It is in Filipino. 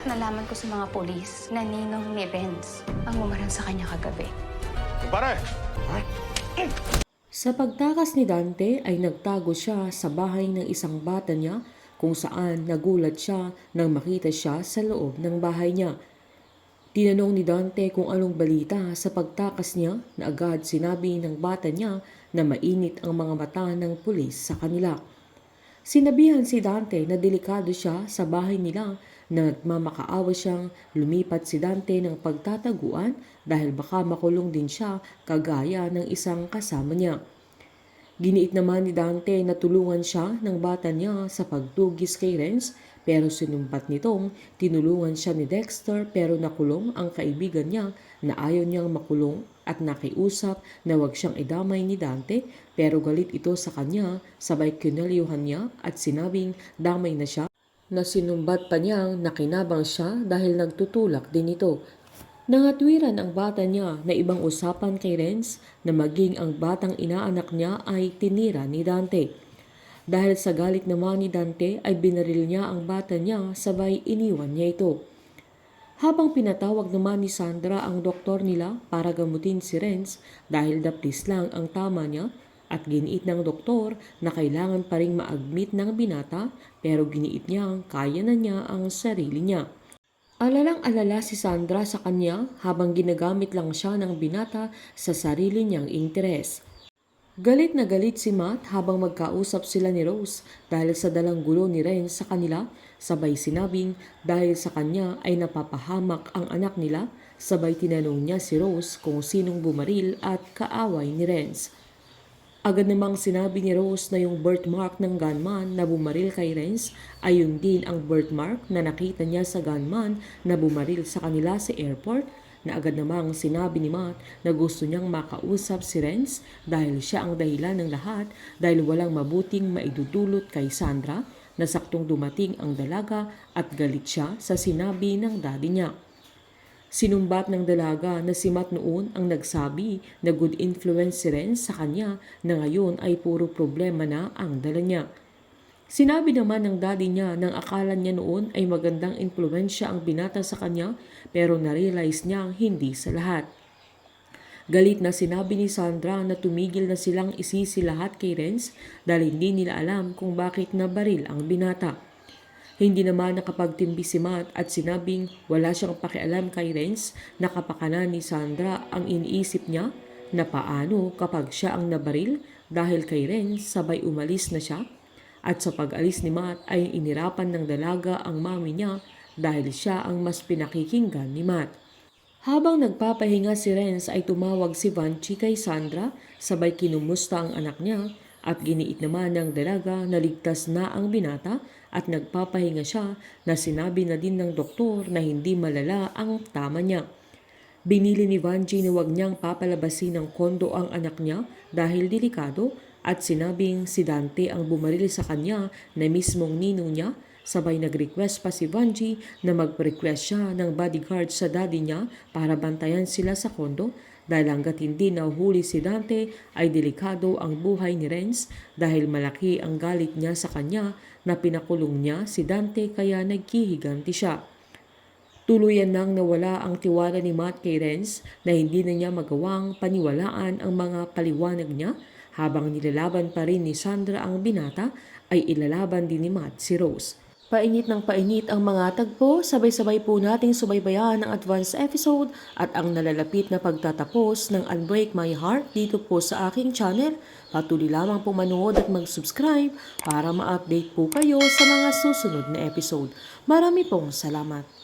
Nalaman ko sa mga polis na ninong ni Renz ang umarang sa kanya kagabi. Pare! Sa pagtakas ni Dante ay nagtago siya sa bahay ng isang bata niya kung saan nagulat siya nang makita siya sa loob ng bahay niya. Tinanong ni Dante kung anong balita sa pagtakas niya na agad sinabi ng bata niya na mainit ang mga mata ng pulis sa kanila. Sinabihan si Dante na delikado siya sa bahay nila na nagmamakaawa siyang lumipat si Dante ng pagtataguan dahil baka makulong din siya kagaya ng isang kasama niya. Giniit naman ni Dante na tulungan siya ng bata niya sa pagtugis kay Renz pero sinumbat nitong tinulungan siya ni Dexter pero nakulong ang kaibigan niya na ayaw niyang makulong at nakiusap na wag siyang idamay ni Dante pero galit ito sa kanya sabay kinaliuhan niya at sinabing damay na siya na sinumbat pa niyang nakinabang siya dahil nagtutulak din ito. Nangatwiran ang bata niya na ibang usapan kay Renz na maging ang batang inaanak niya ay tinira ni Dante. Dahil sa galit naman ni Dante ay binaril niya ang bata niya sabay iniwan niya ito. Habang pinatawag naman ni Sandra ang doktor nila para gamutin si Renz dahil daplis lang ang tama niya at giniit ng doktor na kailangan pa ring ma-admit ng binata pero giniit niyang kaya na niya ang sarili niya. Alalang-alala si Sandra sa kanya habang ginagamit lang siya ng binata sa sarili niyang interes. Galit na galit si Matt habang magkausap sila ni Rose dahil sa dalang gulo ni Renz sa kanila, sabay sinabing dahil sa kanya ay napapahamak ang anak nila, sabay tinanong niya si Rose kung sinong bumaril at kaaway ni Renz. Agad namang sinabi ni Rose na yung birthmark ng gunman na bumaril kay Renz ay yun din ang birthmark na nakita niya sa gunman na bumaril sa kanila sa airport, na agad namang sinabi ni Matt na gusto niyang makausap si Renz dahil siya ang dahilan ng lahat dahil walang mabuting maidudulot kay Sandra na saktong dumating ang dalaga at galit siya sa sinabi ng daddy niya. Sinumbat ng dalaga na si Matt noon ang nagsabi na good influence si Renz sa kanya na ngayon ay puro problema na ang dala niya. Sinabi naman ng daddy niya nang akala niya noon ay magandang impluwensya ang binata sa kanya pero narealize niyang hindi sa lahat. Galit na sinabi ni Sandra na tumigil na silang isisi lahat kay Renz dahil hindi nila alam kung bakit nabaril ang binata. Hindi naman nakapagtimbi si Matt at sinabing wala siyang pakialam kay Renz na kapakanan ni Sandra ang iniisip niya na paano kapag siya ang nabaril dahil kay Renz sabay umalis na siya at sa pag-alis ni Matt ay inirapan ng dalaga ang mami niya dahil siya ang mas pinakikinggan ni Matt. Habang nagpapahinga si Renz ay tumawag si Vanchi kay Sandra sabay kinumusta ang anak niya at giniit naman ng dalaga na ligtas na ang binata at nagpapahinga siya na sinabi na din ng doktor na hindi malala ang tama niya. Binili ni Vanji na huwag niyang papalabasin ng kondo ang anak niya dahil delikado at sinabing si Dante ang bumaril sa kanya na mismong ninong niya. Sabay nag-request pa si Vanji na mag-request siya ng bodyguard sa daddy niya para bantayan sila sa kondo dahil hanggat hindi nahuhuli si Dante ay delikado ang buhay ni Renz dahil malaki ang galit niya sa kanya na pinakulong niya si Dante kaya naghihiganti siya. Tuluyan nang nawala ang tiwala ni Matt kay Renz na hindi na niya magawang paniwalaan ang mga paliwanag niya habang nilalaban pa rin ni Sandra ang binata ay ilalaban din ni Matt si Rose. Painit ng painit ang mga tagpo, sabay-sabay po nating subaybayan ang advance episode at ang nalalapit na pagtatapos ng Unbreak My Heart dito po sa aking channel. Patuloy lamang po manood at mag-subscribe para ma-update po kayo sa mga susunod na episode. Marami pong salamat.